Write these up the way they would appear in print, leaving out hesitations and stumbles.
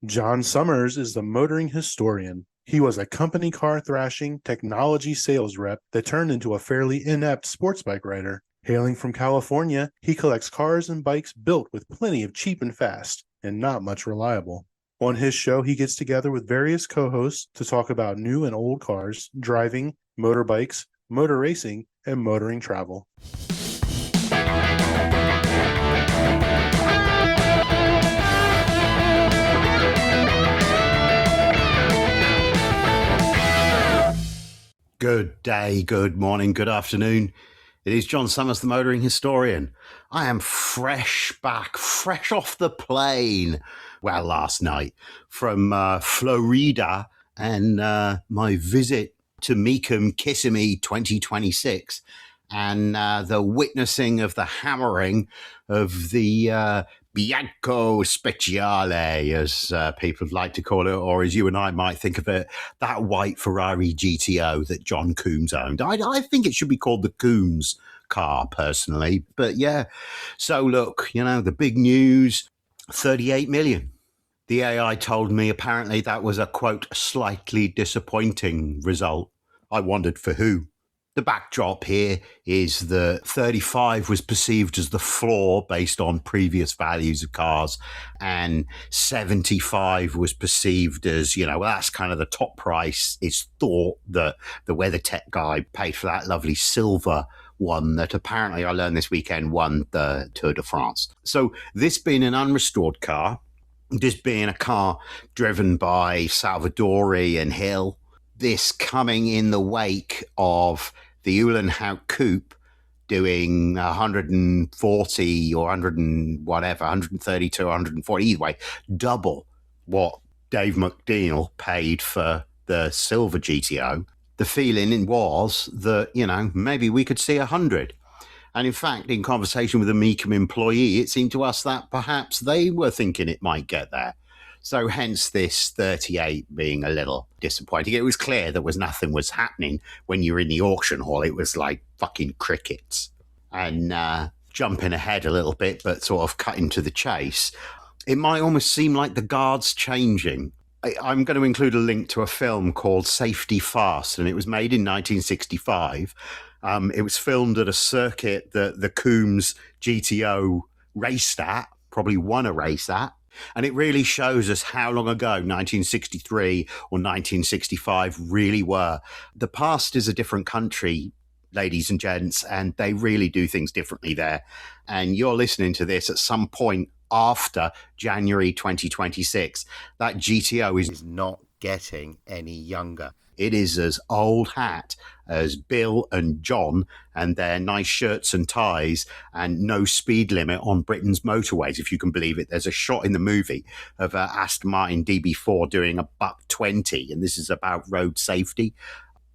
Jon Summers is the motoring historian. He was a company car thrashing technology sales rep that turned into a fairly inept sports bike rider. Hailing from California, he collects cars and bikes built with plenty of cheap and fast, and not much reliable. On his show, he gets together with various co-hosts to talk about new and old cars, driving, motorbikes, motor racing, and motoring travel. Good day, good morning, good afternoon. It is Jon Summers, the motoring historian. I am fresh off the plane. Well, last night from Florida and my visit to Mecum Kissimmee 2026 and the witnessing of the hammering of the Bianco Speciale, as people like to call it, or as you and I might think of it, that white Ferrari GTO that John Coombs owned. I think it should be called the Coombs car, personally. But yeah, so look, the big news, 38 million. The AI told me apparently that was a, quote, slightly disappointing result. I wondered for who. The backdrop here is that 35 was perceived as the floor based on previous values of cars, and 75 was perceived as, that's kind of the top price. It's thought that the WeatherTech guy paid for that lovely silver one that apparently, I learned this weekend, won the Tour de France. So this being an unrestored car, this being a car driven by Salvadori and Hill, this coming in the wake of the Uhlenhaut Coupe doing 140 or 100 and whatever, 132, 140, either way, double what Dave McDaniel paid for the silver GTO. The feeling was that, maybe we could see 100. And in fact, in conversation with a Mecum employee, it seemed to us that perhaps they were thinking it might get there. So hence this 38 being a little disappointing. It was clear nothing was happening when you were in the auction hall. It was like fucking crickets. And jumping ahead a little bit, but sort of cutting to the chase, it might almost seem like the guard's changing. I'm going to include a link to a film called Safety Fast, and it was made in 1965. It was filmed at a circuit that the Coombs GTO raced at, probably won a race at. And it really shows us how long ago 1963 or 1965 really were. The past is a different country, ladies and gents, and they really do things differently there. And you're listening to this at some point after January 2026. That GTO is not getting any younger. It is as old hat as Bill and John and their nice shirts and ties and no speed limit on Britain's motorways, if you can believe it. There's a shot in the movie of Aston Martin DB4 doing a $120, and this is about road safety.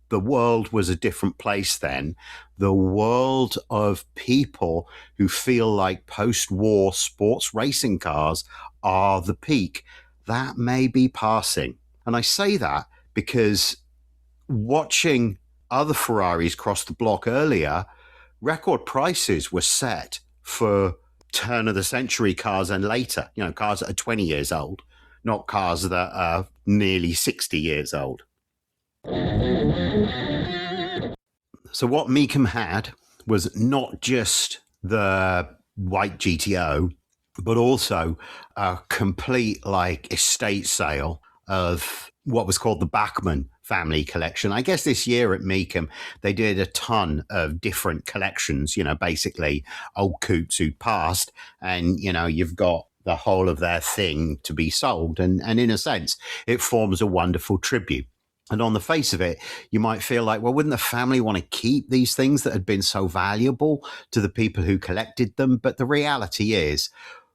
The world was a different place then. The world of people who feel like post-war sports racing cars are the peak. That may be passing. And I say that because watching other Ferraris cross the block earlier, record prices were set for turn of the century cars and later, cars that are 20 years old, not cars that are nearly 60 years old. So what Mecum had was not just the white GTO, but also a complete estate sale of what was called the Bachman Family Collection. I guess this year at Mecum, they did a ton of different collections, basically old coupes who'd passed, and, you've got the whole of their thing to be sold. And in a sense, it forms a wonderful tribute. And on the face of it, you might feel like, well, wouldn't the family want to keep these things that had been so valuable to the people who collected them? But the reality is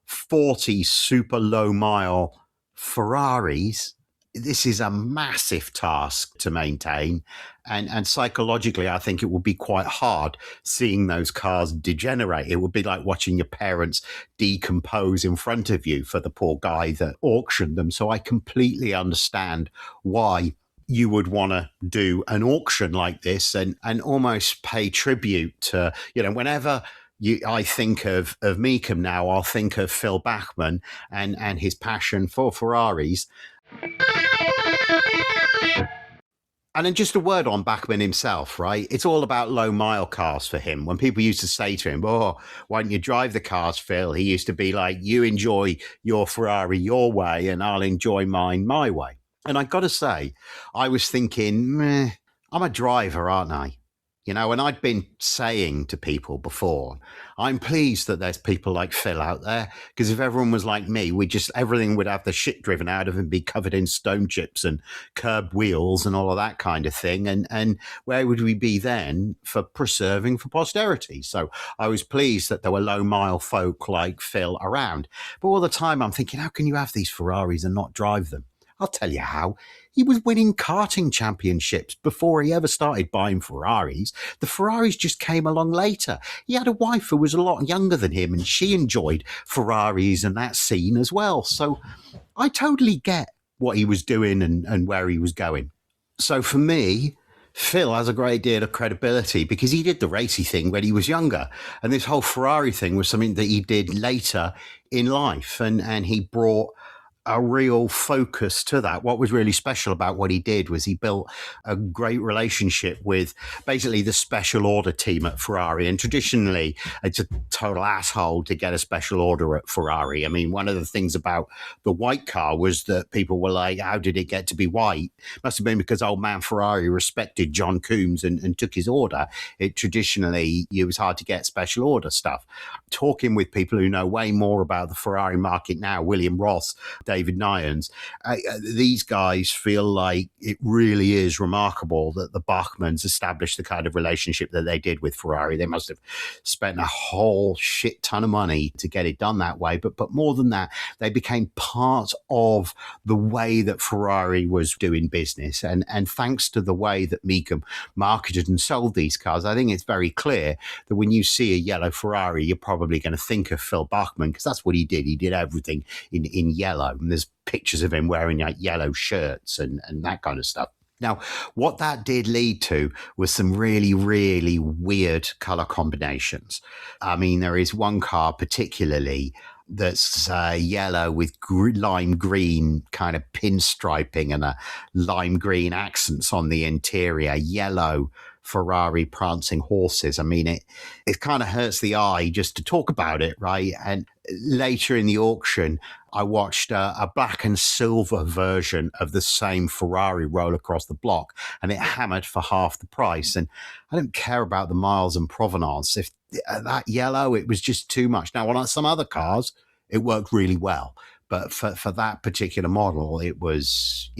40 super low mile Ferraris, this is a massive task to maintain. And psychologically, I think it would be quite hard seeing those cars degenerate. It would be like watching your parents decompose in front of you for the poor guy that auctioned them. So I completely understand why you would want to do an auction like this and almost pay tribute to, whenever I think of Mecum now, I'll think of Phil Bachman and his passion for Ferraris. And then just a word on Bachman himself, right? It's all about low mile cars for him. When people used to say to him, "Oh, why don't you drive the cars, Phil?" He used to be like, "You enjoy your Ferrari your way and I'll enjoy mine my way." And I got to say, I was thinking, meh, I'm a driver, aren't I? You know, and I'd been saying to people before, I'm pleased that there's people like Phil out there, because if everyone was like me, everything would have the shit driven out of and be covered in stone chips and curb wheels and all of that kind of thing. And where would we be then for preserving for posterity? So I was pleased that there were low mile folk like Phil around. But all the time I'm thinking, how can you have these Ferraris and not drive them? I'll tell you how. He was winning karting championships before he ever started buying Ferraris. The Ferraris just came along later. He had a wife who was a lot younger than him, and she enjoyed Ferraris and that scene as well. So I totally get what he was doing and where he was going. So for me, Phil has a great deal of credibility because he did the racy thing when he was younger. And this whole Ferrari thing was something that he did later in life. And he brought a real focus to that. What was really special about what he did was he built a great relationship with basically the special order team at Ferrari. And traditionally, it's a total asshole to get a special order at Ferrari. I mean, one of the things about the white car was that people were like, how did it get to be white? Must have been because old man Ferrari respected John Coombs and took his order. Traditionally, it was hard to get special order stuff. Talking with people who know way more about the Ferrari market now, William Ross, David Nyans, these guys feel like it really is remarkable that the Bachmans established the kind of relationship that they did with Ferrari. They must have spent a whole shit ton of money to get it done that way. But more than that, they became part of the way that Ferrari was doing business. And thanks to the way that Mecum marketed and sold these cars, I think it's very clear that when you see a yellow Ferrari, you're probably going to think of Phil Bachman, because that's what he did. He did everything in yellow. And there's pictures of him wearing like yellow shirts and that kind of stuff. Now, what that did lead to was some really, really weird color combinations. I mean, there is one car particularly that's yellow with lime green kind of pinstriping and a lime green accents on the interior, yellow Ferrari prancing horses. I mean, it kind of hurts the eye just to talk about it, right? And later in the auction, I watched a black and silver version of the same Ferrari roll across the block, and it hammered for half the price. And I don't care about the miles and provenance. If that yellow, it was just too much. Now, on some other cars, it worked really well. But for that particular model, it was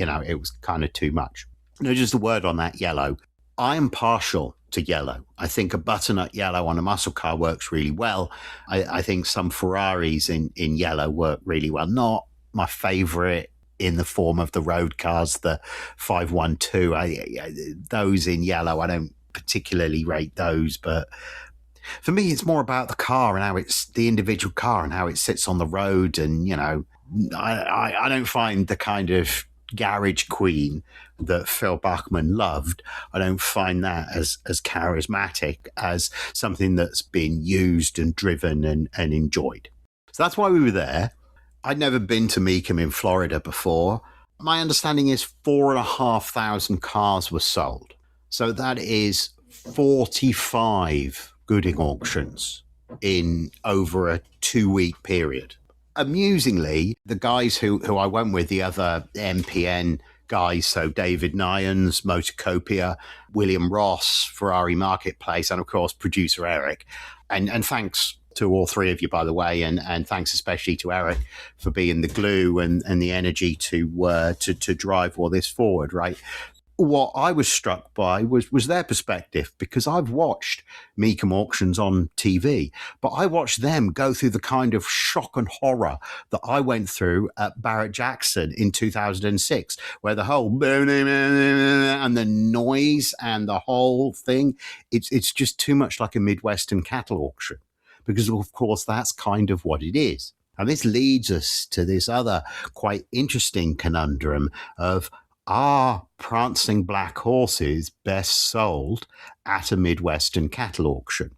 kind of too much. Just a word on that yellow. I am partial to yellow. I think a butternut yellow on a muscle car works really well. I think some Ferraris in yellow work really well. Not my favorite in the form of the road cars, the 512. Those in yellow, I don't particularly rate those, but for me, it's more about the car and how it's the individual car and how it sits on the road. And, I don't find the kind of garage queen that Phil Bachman loved, I don't find that as charismatic as something that's been used and driven and enjoyed. So that's why we were there. I'd never been to Mecum in Florida before. My understanding is 4,500 cars were sold. So that is 45 gooding auctions in over a 2-week period. Amusingly, the guys who I went with, the other MPN guys, so David Nyans, Motocopia, William Ross, Ferrari Marketplace, and of course, producer Eric. And thanks to all three of you, by the way, and thanks especially to Eric for being the glue and the energy to drive all this forward, right? What I was struck by was their perspective, because I've watched Mecum auctions on TV, but I watched them go through the kind of shock and horror that I went through at Barrett Jackson in 2006, where the whole and the noise and the whole thing, it's just too much like a Midwestern cattle auction, because of course that's kind of what it is. And this leads us to this other quite interesting conundrum of, are prancing black horses best sold at a Midwestern cattle auction?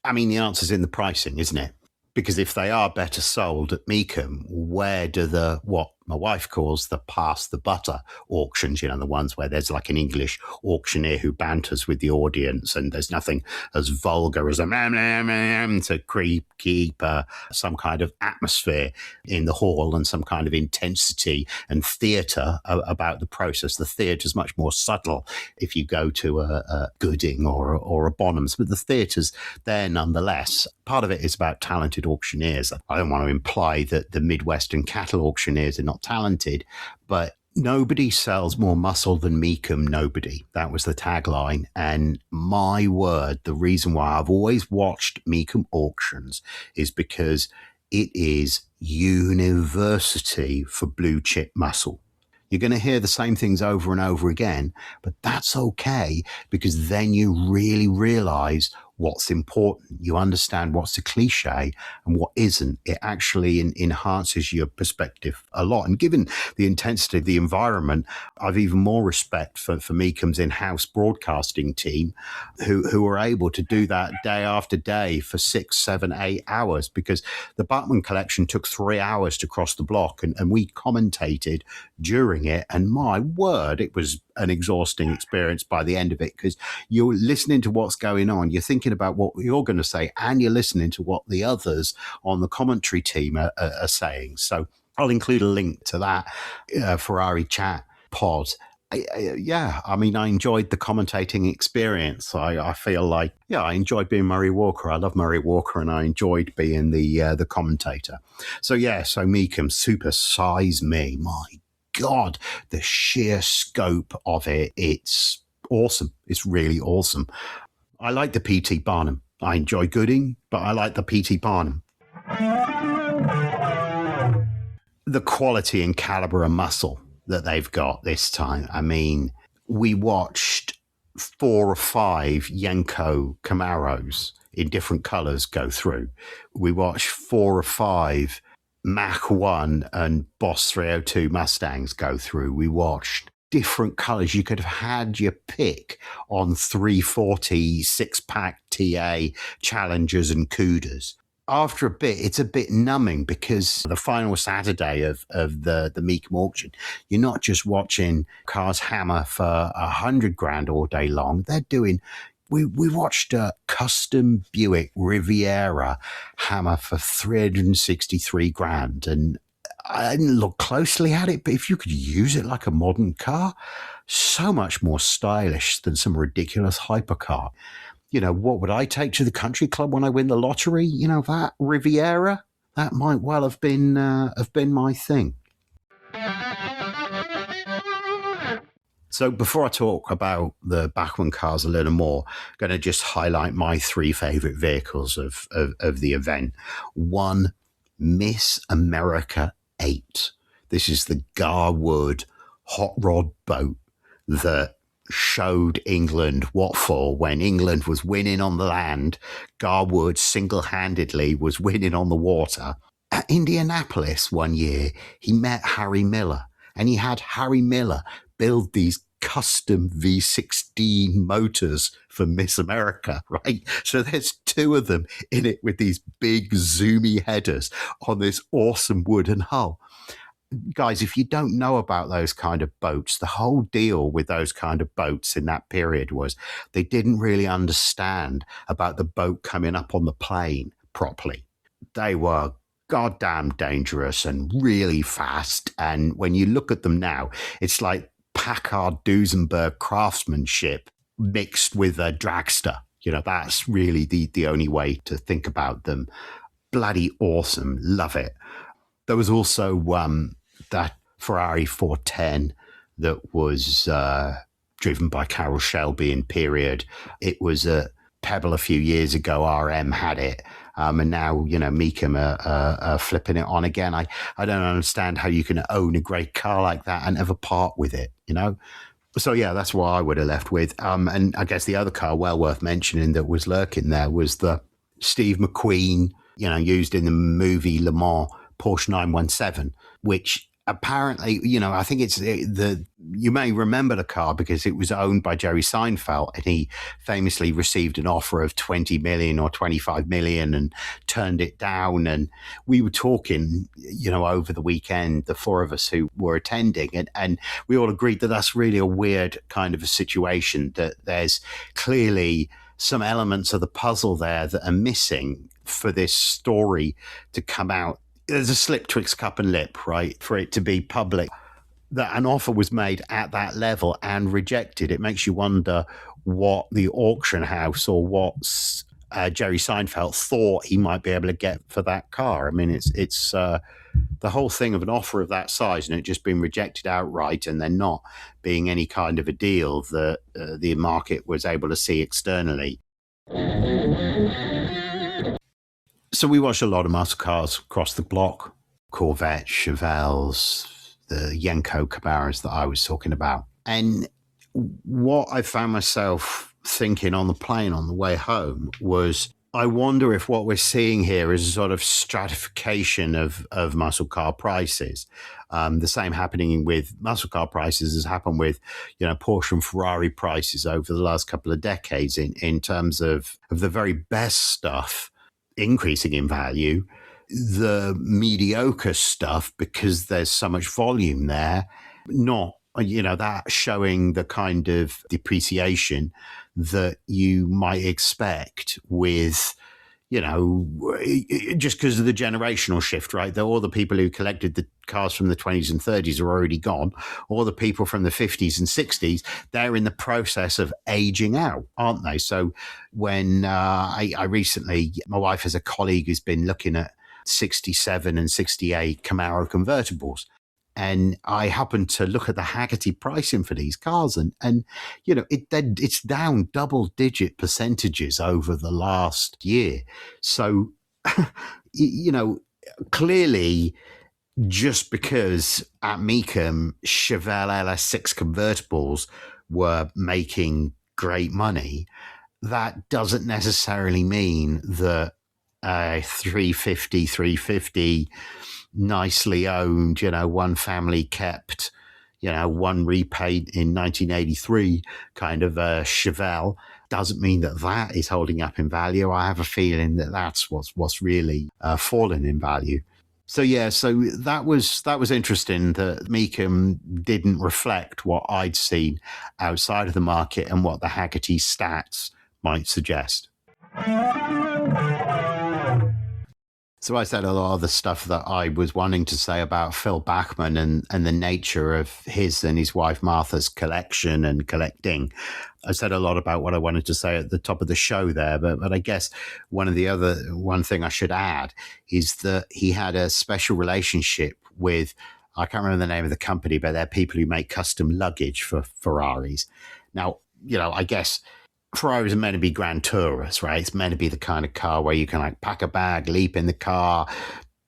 I mean, the answer's in the pricing, isn't it? Because if they are better sold at Mecum, where do what my wife calls the pass the butter auctions, the ones where there's like an English auctioneer who banters with the audience and there's nothing as vulgar as a to keep some kind of atmosphere in the hall and some kind of intensity and theatre about the process. The theatre is much more subtle if you go to a Gooding or a Bonhams, but the theatre's there nonetheless. Part of it is about talented auctioneers. I don't want to imply that the Midwestern cattle auctioneers are not talented, but nobody sells more muscle than Mecum. Nobody. That was the tagline. And my word, the reason why I've always watched Mecum auctions is because it is university for blue chip muscle. You're going to hear the same things over and over again, but that's okay, because then you really realize what's important. You understand what's a cliche and what isn't. It actually enhances your perspective a lot. And given the intensity of the environment, I've even more respect for Mecum's in-house broadcasting team who are able to do that day after day for 6, 7, 8 hours, because the Bachman Collection took 3 hours to cross the block and we commentated during it. And my word, it was an exhausting experience by the end of it, because you're listening to what's going on. You're thinking about what you're going to say, and you're listening to what the others on the commentary team are saying. So I'll include a link to that Ferrari chat pod. I mean, I enjoyed the commentating experience. I feel like, I enjoyed being Murray Walker. I love Murray Walker, and I enjoyed being the commentator. So Mecum Super Size Me. My God, the sheer scope of it. It's awesome. It's really awesome. I like the PT Barnum. I enjoy Gooding, but I like the PT Barnum. The quality and caliber of muscle that they've got this time. I mean, we watched 4 or 5 Bianco Camaros in different colors go through. We watched 4 or 5 Mach 1 and Boss 302 Mustangs go through. We watched different colors. You could have had your pick on 340 6-pack TA Challengers and Cudas. After a bit, it's a bit numbing, because the final Saturday of the Mecum auction, you're not just watching cars hammer for $100,000 all day long. They're doing. We watched a custom Buick Riviera hammer for $363,000, and I didn't look closely at it, but if you could use it like a modern car, so much more stylish than some ridiculous hypercar. What would I take to the country club when I win the lottery? That Riviera, that might well have been my thing. So before I talk about the Bachman cars a little more, I'm going to just highlight my 3 favorite vehicles of the event. 1, Miss America 8. This is the Garwood hot rod boat that showed England what for. When England was winning on the land, Garwood single-handedly was winning on the water. At Indianapolis one year, he met Harry Miller, and he had Harry Miller build these custom V16 motors for Miss America, right? So there's 2 of them in it with these big zoomy headers on this awesome wooden hull. Guys, if you don't know about those kind of boats, the whole deal with those kind of boats in that period was they didn't really understand about the boat coming up on the plane properly. They were goddamn dangerous and really fast. And when you look at them now, it's like Packard Duesenberg craftsmanship mixed with a dragster. That's really the only way to think about them. Bloody awesome. Love it. There was also that Ferrari 410 that was driven by Carroll Shelby in period. It was a Pebble a few years ago. RM had it. And now, Mecum are flipping it on again. I don't understand how you can own a great car like that and ever part with it, So, that's what I would have left with. And I guess the other car well worth mentioning that was lurking there was the Steve McQueen, used in the movie Le Mans Porsche 917, which apparently, I think it's the you may remember the car because it was owned by Jerry Seinfeld, and he famously received an offer of 20 million or 25 million and turned it down. And we were talking, over the weekend, the four of us who were attending, and we all agreed that that's really a weird kind of a situation, that there's clearly some elements of the puzzle there that are missing for this story to come out. There's a slip twixt cup and lip, right? For it to be public, that an offer was made at that level and rejected. It makes you wonder what the auction house or what Jerry Seinfeld thought he might be able to get for that car. I mean, it's the whole thing of an offer of that size and it just being rejected outright, and then not being any kind of a deal that the market was able to see externally. So we watched a lot of muscle cars across the block, Corvettes, Chevelles, the Bianco Camaros that I was talking about. And what I found myself thinking on the plane on the way home was, I wonder if what we're seeing here is a sort of stratification of muscle car prices. The same happening with muscle car prices has happened with, Porsche and Ferrari prices over the last couple of decades in terms of the very best stuff increasing in value, the mediocre stuff, because there's so much volume there, not, that showing the kind of depreciation that you might expect with, just because of the generational shift, right? All the people who collected the cars from the 20s and 30s are already gone. All the people from the 50s and 60s, they're in the process of aging out, aren't they? So when I recently, my wife has a colleague who's been looking at 67 and 68 Camaro convertibles. And I happened to look at the Haggerty pricing for these cars, and it's down double-digit percentages over the last year. So, clearly, just because at Mecum, Chevelle LS6 convertibles were making great money, that doesn't necessarily mean that 350 nicely owned, one family kept, one repaid in 1983 kind of a Chevelle doesn't mean that is holding up in value. I have a feeling that that's what's really fallen in value. So that was interesting that Mecum didn't reflect what I'd seen outside of the market and what the Haggerty stats might suggest. So I said a lot of the stuff that I was wanting to say about Phil Bachman and the nature of his and his wife Martha's collection and collecting. I said a lot about what I wanted to say at the top of the show there, but I guess one thing I should add is that he had a special relationship with, I can't remember the name of the company, but they're people who make custom luggage for Ferraris. Now, I guess Ferraris are meant to be grand tourists, right? It's meant to be the kind of car where you can pack a bag, leap in the car,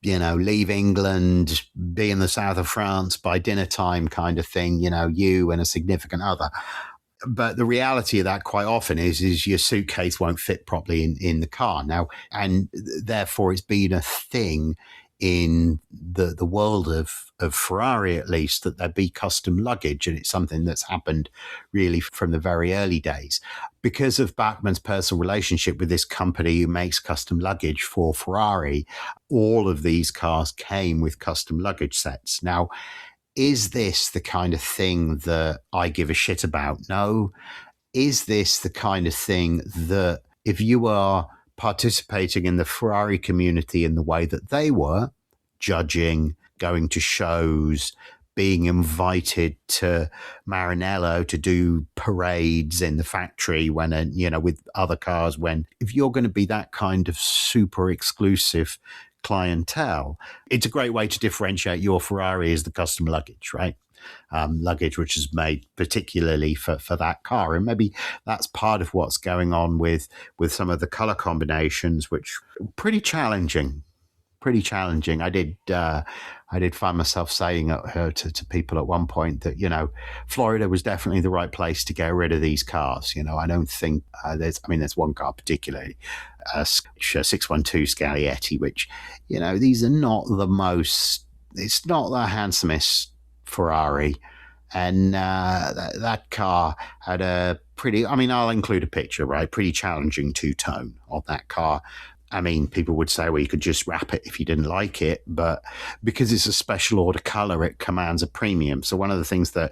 leave England, be in the south of France by dinner time kind of thing, you and a significant other. But the reality of that quite often is your suitcase won't fit properly in the car now. And therefore it's been a thing in the world of Ferrari, at least, that there be custom luggage. And it's something that's happened really from the very early days. Because of Bachman's personal relationship with this company who makes custom luggage for Ferrari, all of these cars came with custom luggage sets. Now, is this the kind of thing that I give a shit about? No. Is this the kind of thing that if you are participating in the Ferrari community in the way that they were, judging, going to shows, being invited to Maranello to do parades in the factory when, with other cars, if you're going to be that kind of super exclusive clientele, it's a great way to differentiate your Ferrari as the custom luggage, right? Luggage which is made particularly for that car. And maybe that's part of what's going on with some of the color combinations, which are pretty challenging. I did find myself saying to people at one point that, Florida was definitely the right place to get rid of these cars. I don't think there's one car particularly, a 612 Scaglietti, which, these are not it's not the handsomest Ferrari. And that car had a pretty, I mean, I'll include a picture, right? Pretty challenging two-tone on that car. I mean, people would say, well, you could just wrap it if you didn't like it, but because it's a special order color, it commands a premium. So one of the things that,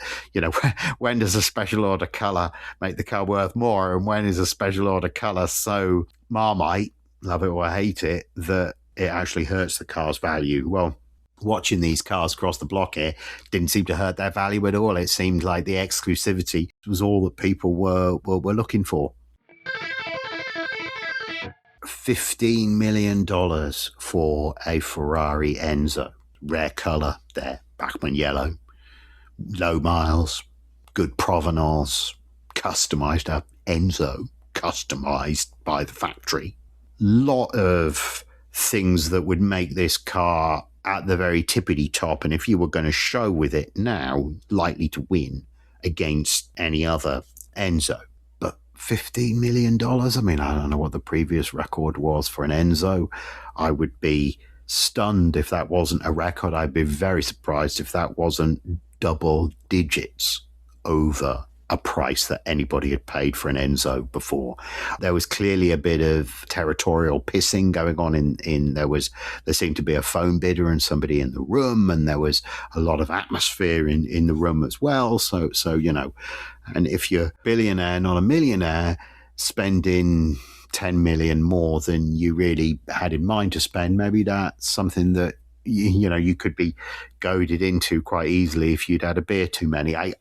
when does a special order color make the car worth more? And when is a special order color so Marmite, love it or hate it, that it actually hurts the car's value? Well, watching these cars cross the block here didn't seem to hurt their value at all. It seemed like the exclusivity was all that people were looking for. $15 million for a Ferrari Enzo. Rare color there, Bachman yellow. Low miles, good provenance, customized Enzo, customized by the factory. Lot of things that would make this car at the very tippity top, and if you were going to show with it now, likely to win against any other Enzo. $15 million. I mean, I don't know what the previous record was for an Enzo. I would be stunned if that wasn't a record. I'd be very surprised if that wasn't double digits over a price that anybody had paid for an Enzo before. There was clearly a bit of territorial pissing going on there seemed to be a phone bidder and somebody in the room, and there was a lot of atmosphere in the room as well. So and if you're a billionaire, not a millionaire, spending 10 million more than you really had in mind to spend, maybe that's something that you could be goaded into quite easily if you'd had a beer too many. I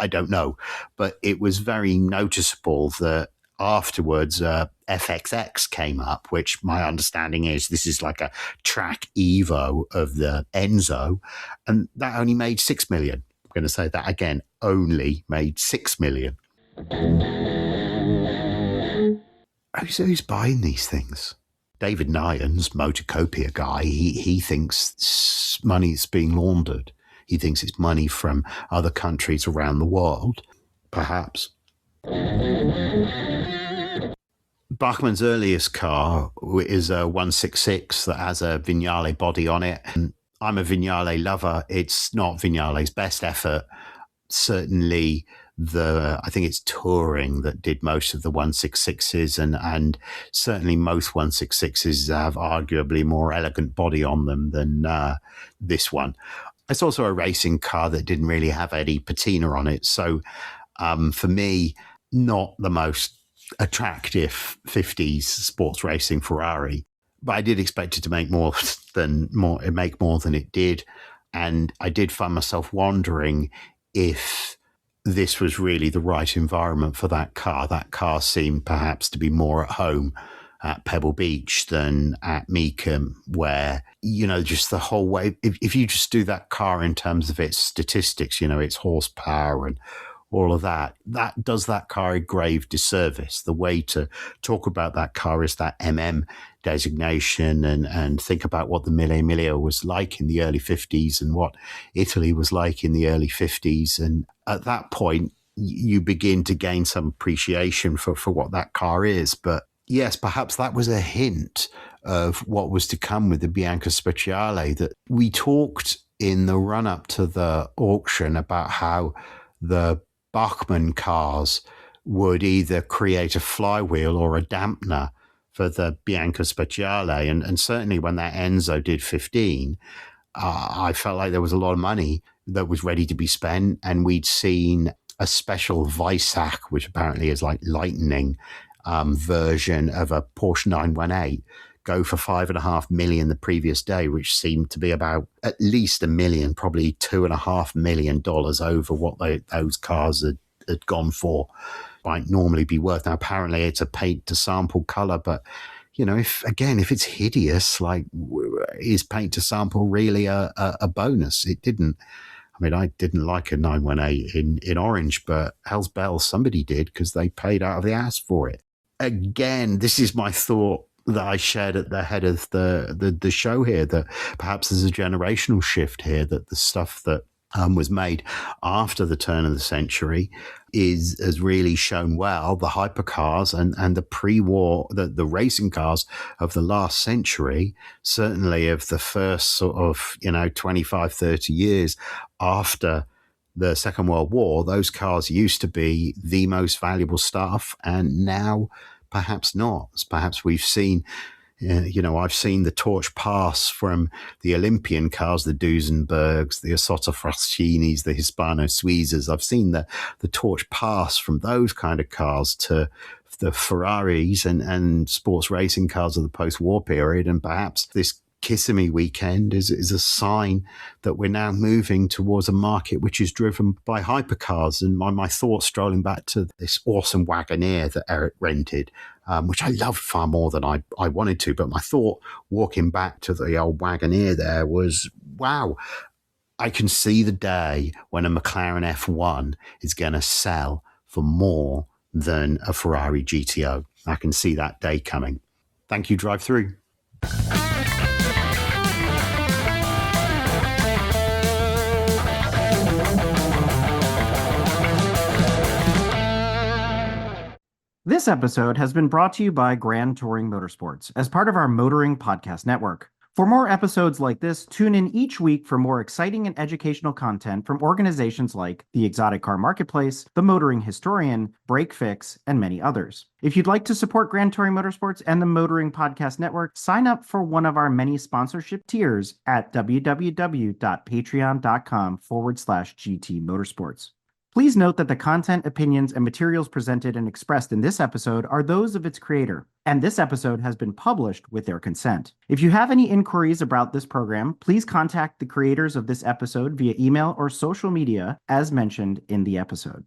don't know, but it was very noticeable that afterwards FXX came up, which my understanding is this is like a track Evo of the Enzo, and that only made 6 million. I'm going to say that again, only made 6 million. Who's buying these things? David Nyans, Motocopia guy, he thinks money's being laundered. He thinks it's money from other countries around the world, perhaps. Bachman's earliest car is a 166 that has a Vignale body on it. And I'm a Vignale lover. It's not Vignale's best effort. Certainly I think it's Touring that did most of the 166s, and certainly most 166s have arguably more elegant body on them than this one. It's also a racing car that didn't really have any patina on it. So for me, not the most attractive 50s sports racing Ferrari, but I did expect it to make more than it did. And I did find myself wondering if this was really the right environment for that car. That car seemed perhaps to be more at home at Pebble Beach than at Mecum, where, just the whole way, if you just do that car in terms of its statistics, its horsepower and all of that does that car a grave disservice. The way to talk about that car is that designation and think about what the Mille Miglia was like in the early 50s and what Italy was like in the early 50s. And at that point, you begin to gain some appreciation for what that car is. But yes, perhaps that was a hint of what was to come with the Bianco Speciale. That we talked in the run-up to the auction about how the Bachman cars would either create a flywheel or a dampener for the Bianco Speciale. And certainly when that Enzo did 15, I felt like there was a lot of money that was ready to be spent. And we'd seen a special Weissach, which apparently is like lightning version of a Porsche 918, go for $5.5 million the previous day, which seemed to be about at least $1 million, probably $2.5 million over what those cars had gone for, might normally be worth. Now, apparently it's a paint to sample color, but if it's hideous, like, is paint to sample really a bonus? It didn't. I mean, I didn't like a 918 in orange, but hell's bells, somebody did, because they paid out of the ass for it. Again, this is my thought that I shared at the head of the show here, that perhaps there's a generational shift here, that the stuff that was made after the turn of the century has really shown well. The hypercars and the pre-war, the racing cars of the last century, certainly of the first sort of 25, 30 years after the Second World War, those cars used to be the most valuable stuff, and now perhaps not. Perhaps we've seen, I've seen the torch pass from the Olympian cars, the Duesenbergs, the Isotta Fraschini's, the Hispano Suizas. I've seen the torch pass from those kind of cars to the Ferraris and sports racing cars of the post-war period, and perhaps this Kissimmee weekend is a sign that we're now moving towards a market which is driven by hypercars. And my thoughts strolling back to this awesome Wagoneer that Eric rented, which I loved far more than I wanted to. But my thought walking back to the old Wagoneer there was, wow, I can see the day when a McLaren F1 is going to sell for more than a Ferrari GTO. I can see that day coming. Thank you, Drive Through. This episode has been brought to you by Grand Touring Motorsports as part of our Motoring Podcast Network. For more episodes like this, tune in each week for more exciting and educational content from organizations like the Exotic Car Marketplace, the Motoring Historian, Break Fix, and many others. If you'd like to support Grand Touring Motorsports and the Motoring Podcast Network, sign up for one of our many sponsorship tiers at www.patreon.com/GT Motorsports. Please note that the content, opinions, and materials presented and expressed in this episode are those of its creator, and this episode has been published with their consent. If you have any inquiries about this program, please contact the creators of this episode via email or social media as mentioned in the episode.